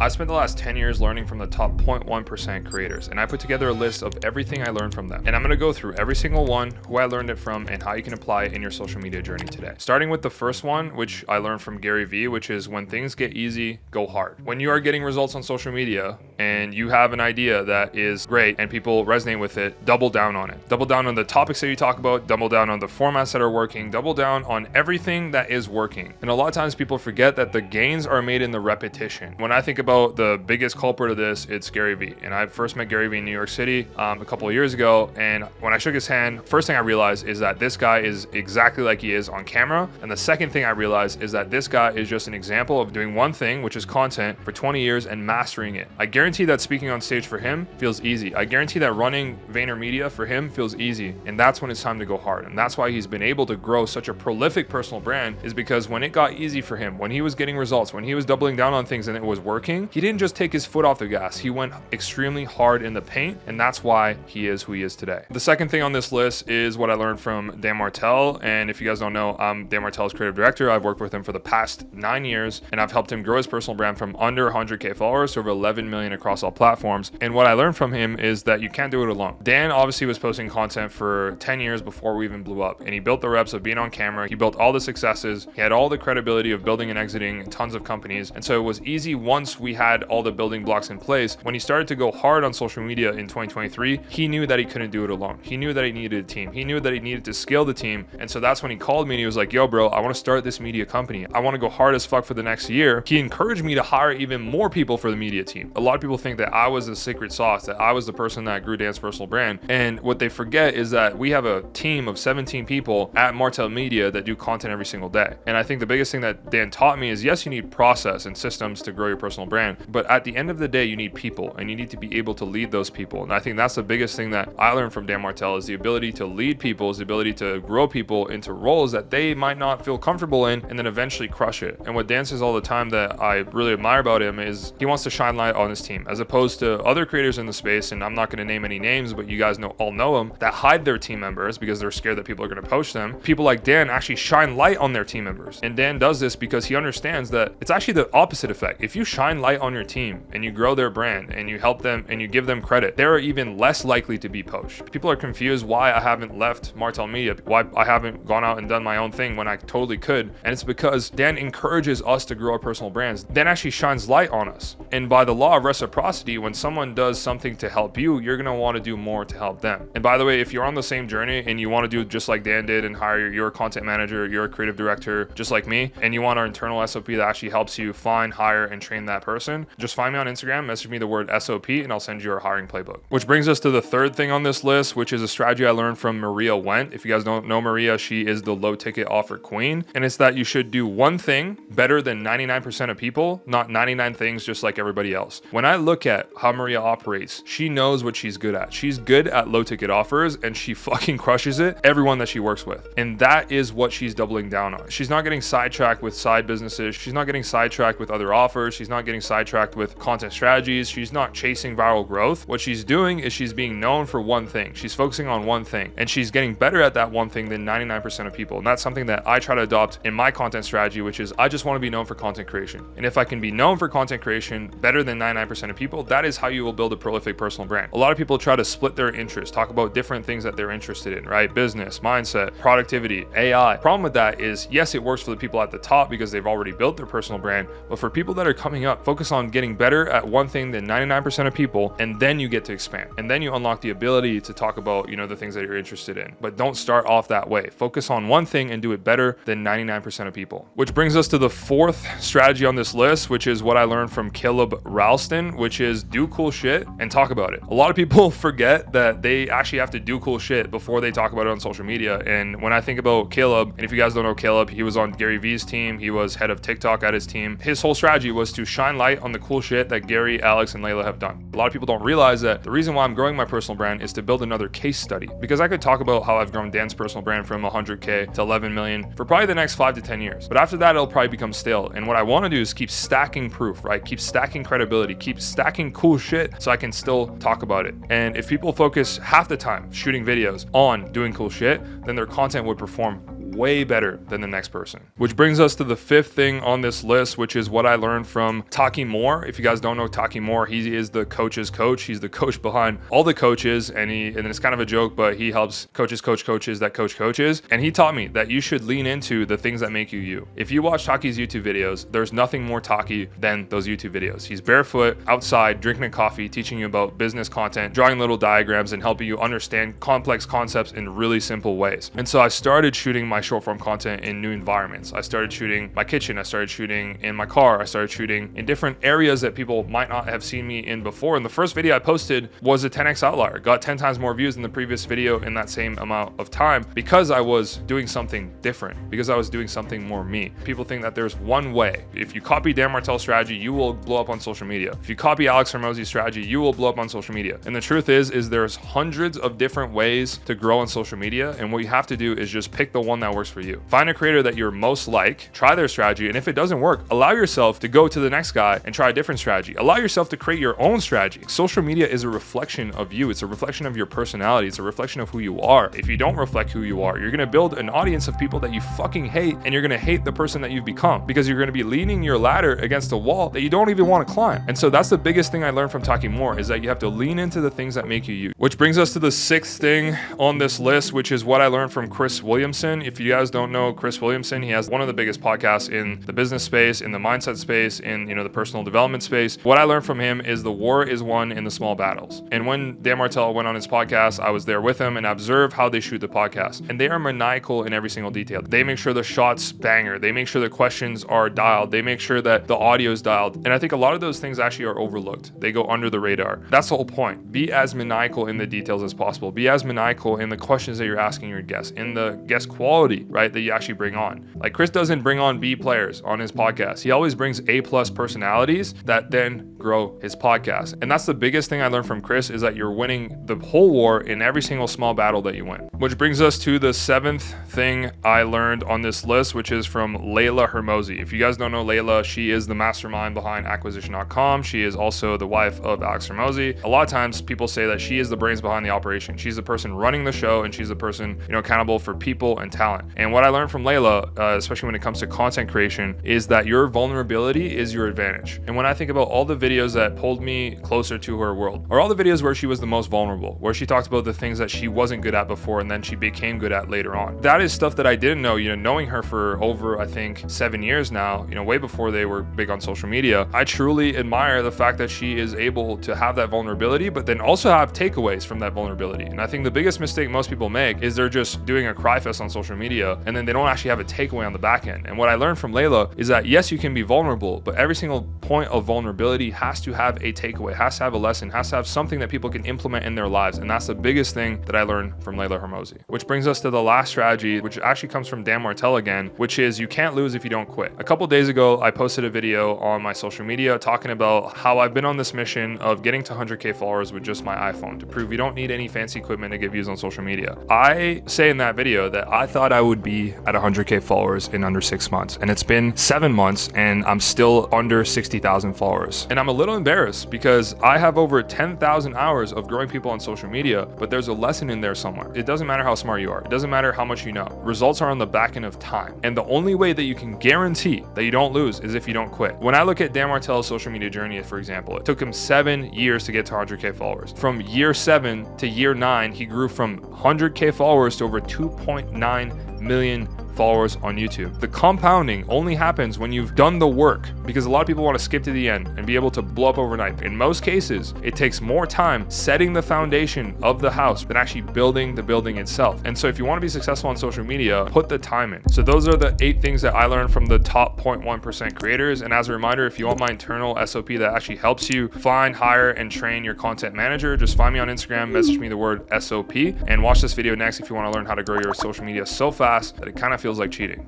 I spent the last 10 years learning from the top 0.1% creators, and I put together a list of everything I learned from them. And I'm going to go through every single one, who I learned it from, and how you can apply it in your social media journey today. Starting with the first one, which I learned from Gary Vee, which is when things get easy, go hard. When you are getting results on social media and you have an idea that is great and people resonate with it, double down on it. Double down on the topics that you talk about, double down on the formats that are working, double down on everything that is working. And a lot of times people forget that the gains are made in the repetition. When I think about the biggest culprit of this, it's Gary Vee. And I first met Gary Vee in New York City a couple of years ago. And when I shook his hand, first thing I realized is that this guy is exactly like he is on camera. And the second thing I realized is that this guy is just an example of doing one thing, which is content, for 20 years and mastering it. I guarantee that speaking on stage for him feels easy. I guarantee that running VaynerMedia for him feels easy. And that's when it's time to go hard. And that's why he's been able to grow such a prolific personal brand, is because when it got easy for him, when he was getting results, when he was doubling down on things and it was working, he didn't just take his foot off the gas. He went extremely hard in the paint, and that's why he is who he is today. The second thing on this list is what I learned from Dan Martell. And if you guys don't know, I'm Dan Martell's creative director. I've worked with him for the past 9 years, and I've helped him grow his personal brand from under 100K followers to over 11 million across all platforms. And what I learned from him is that you can't do it alone. Dan obviously was posting content for 10 years before we even blew up, and he built the reps of being on camera. He built all the successes. He had all the credibility of building and exiting tons of companies. And so it was easy once we had all the building blocks in place. When he started to go hard on social media in 2023, he knew that he couldn't do it alone. He knew that he needed a team. He knew that he needed to scale the team. And so that's when he called me and he was like, yo, bro, I want to start this media company. I want to go hard as fuck for the next year. He encouraged me to hire even more people for the media team. A lot of people think that I was the secret sauce, that I was the person that grew Dan's personal brand. And what they forget is that we have a team of 17 people at Martell Media that do content every single day. And I think the biggest thing that Dan taught me is, yes, you need process and systems to grow your personal brand, but at the end of the day, you need people, and you need to be able to lead those people. And I think that's the biggest thing that I learned from Dan Martell, is the ability to lead people, is the ability to grow people into roles that they might not feel comfortable in, and then eventually crush it. And what Dan says all the time that I really admire about him is he wants to shine light on his team, as opposed to other creators in the space, and I'm not going to name any names, but you guys all know them, that hide their team members because they're scared that people are going to poach them. People like Dan actually shine light on their team members. And Dan does this because he understands that it's actually the opposite effect. If you shine light on your team and you grow their brand and you help them and you give them credit, they're even less likely to be poached. People are confused why I haven't left Martell Media, why I haven't gone out and done my own thing when I totally could. And it's because Dan encourages us to grow our personal brands. Dan actually shines light on us. And by the law of reciprocity, when someone does something to help you, you're going to want to do more to help them. And by the way, if you're on the same journey and you want to do just like Dan did and hire your content manager, your creative director, just like me, and you want our internal SOP that actually helps you find, hire, and train that person, just find me on Instagram, message me the word SOP, and I'll send you our hiring playbook. Which brings us to the third thing on this list, which is a strategy I learned from Maria Went. If you guys don't know Maria, she is the low ticket offer queen. And it's that you should do one thing better than 99% of people, not 99 things just like everybody else. When I look at how Maria operates, she knows what she's good at. She's good at low ticket offers, and she fucking crushes it, everyone that she works with. And that is what she's doubling down on. She's not getting sidetracked with side businesses. She's not getting sidetracked with other offers. She's not getting sidetracked with content strategies. She's not chasing viral growth. What she's doing is she's being known for one thing. She's focusing on one thing, and she's getting better at that one thing than 99% of people. And that's something that I try to adopt in my content strategy, which is I just want to be known for content creation. And if I can be known for content creation better than 99% of people, that is how you will build a prolific personal brand. A lot of people try to split their interests, talk about different things that they're interested in, right? Business, mindset, productivity, AI. Problem with that is, yes, it works for the people at the top because they've already built their personal brand, but for people that are coming up, focus on getting better at one thing than 99% of people, and then you get to expand. And then you unlock the ability to talk about, the things that you're interested in. But don't start off that way. Focus on one thing and do it better than 99% of people. Which brings us to the fourth strategy on this list, which is what I learned from Caleb Ralston, which is do cool shit and talk about it. A lot of people forget that they actually have to do cool shit before they talk about it on social media. And when I think about Caleb, and if you guys don't know Caleb, he was on Gary Vee's team. He was head of TikTok at his team. His whole strategy was to shine light on the cool shit that Gary, Alex, and Layla have done. A lot of people don't realize that the reason why I'm growing my personal brand is to build another case study, because I could talk about how I've grown Dan's personal brand from 100K to 11 million for probably the next 5 to 10 years. But after that, it'll probably become stale. And what I want to do is keep stacking proof, right? Keep stacking credibility, keep stacking cool shit so I can still talk about it. And if people focus half the time shooting videos on doing cool shit, then their content would perform way better than the next person. Which brings us to the fifth thing on this list, which is what I learned from Taki Moore. If you guys don't know Taki Moore, he is the coach's coach. He's the coach behind all the coaches, and it's kind of a joke, but he helps coaches coach coaches that coach coaches. And he taught me that you should lean into the things that make you you. If you watch Taki's YouTube videos, there's nothing more Taki than those YouTube videos. He's barefoot outside drinking a coffee, teaching you about business content, drawing little diagrams, and helping you understand complex concepts in really simple ways. And so I started shooting my short form content in new environments. I started shooting my kitchen. I started shooting in my car. I started shooting in different areas that people might not have seen me in before. And the first video I posted was a 10x outlier. Got 10 times more views than the previous video in that same amount of time because I was doing something different, because I was doing something more me. People think that there's one way. If you copy Dan Martell's strategy, you will blow up on social media. If you copy Alex Hormozi's strategy, you will blow up on social media. And the truth is there's hundreds of different ways to grow on social media. And what you have to do is just pick the one that works for you. Find a creator that you're most like, try their strategy. And if it doesn't work, allow yourself to go to the next guy and try a different strategy. Allow yourself to create your own strategy. Social media is a reflection of you. It's a reflection of your personality. It's a reflection of who you are. If you don't reflect who you are, you're going to build an audience of people that you fucking hate, and you're going to hate the person that you've become because you're going to be leaning your ladder against a wall that you don't even want to climb. And so that's the biggest thing I learned from Taki Moore, is that you have to lean into the things that make you you. Which brings us to the sixth thing on this list, which is what I learned from Chris Williamson. If you guys don't know Chris Williamson, he has one of the biggest podcasts in the business space, in the mindset space, in the personal development space. What I learned from him is the war is won in the small battles. And when Dan Martell went on his podcast, I was there with him and observed how they shoot the podcast. And they are maniacal in every single detail. They make sure the shots banger. They make sure the questions are dialed. They make sure that the audio is dialed. And I think a lot of those things actually are overlooked. They go under the radar. That's the whole point. Be as maniacal in the details as possible. Be as maniacal in the questions that you're asking your guests, in the guest quality, right, that you actually bring on. Like, Chris doesn't bring on B players on his podcast. He always brings A+ personalities that then grow his podcast. And that's the biggest thing I learned from Chris, is that you're winning the whole war in every single small battle that you win. Which brings us to the seventh thing I learned on this list, which is from Layla Hormozi. If you guys don't know Layla, she is the mastermind behind acquisition.com. She is also the wife of Alex Hormozi. A lot of times people say that she is the brains behind the operation. She's the person running the show, and she's the person, accountable for people and talent. And what I learned from Layla, especially when it comes to content creation, is that your vulnerability is your advantage. And when I think about all the videos that pulled me closer to her world, or all the videos where she was the most vulnerable, where she talked about the things that she wasn't good at before and then she became good at later on, that is stuff that I didn't know. Knowing her for over, I think, 7 years now, way before they were big on social media, I truly admire the fact that she is able to have that vulnerability, but then also have takeaways from that vulnerability. And I think the biggest mistake most people make is they're just doing a cry fest on social media, and then they don't actually have a takeaway on the back end. And what I learned from Layla is that, yes, you can be vulnerable, but every single point of vulnerability has to have a takeaway, has to have a lesson, has to have something that people can implement in their lives. And that's the biggest thing that I learned from Layla Hormozi. Which brings us to the last strategy, which actually comes from Dan Martell again, which is you can't lose if you don't quit. A couple days ago, I posted a video on my social media talking about how I've been on this mission of getting to 100K followers with just my iPhone, to prove you don't need any fancy equipment to get views on social media. I say in that video that I thought I would be at 100K followers in under 6 months, and it's been 7 months and I'm still under 60,000 followers. And I'm a little embarrassed because I have over 10,000 hours of growing people on social media, but there's a lesson in there somewhere. It doesn't matter how smart you are. It doesn't matter how much you know. Results are on the back end of time. And the only way that you can guarantee that you don't lose is if you don't quit. When I look at Dan Martell's social media journey, for example, it took him 7 years to get to 100K followers. From year 7 to year 9, he grew from 100K followers to over 2.9 million followers on YouTube. The compounding only happens when you've done the work, because a lot of people want to skip to the end and be able to blow up overnight. In most cases, it takes more time setting the foundation of the house than actually building the building itself. And so if you want to be successful on social media, put the time in. So those are the 8 things that I learned from the top 0.1% creators. And as a reminder, if you want my internal SOP that actually helps you find, hire, and train your content manager, just find me on Instagram, message me the word SOP, and watch this video next if you want to learn how to grow your social media so fast that it kind of feels like cheating.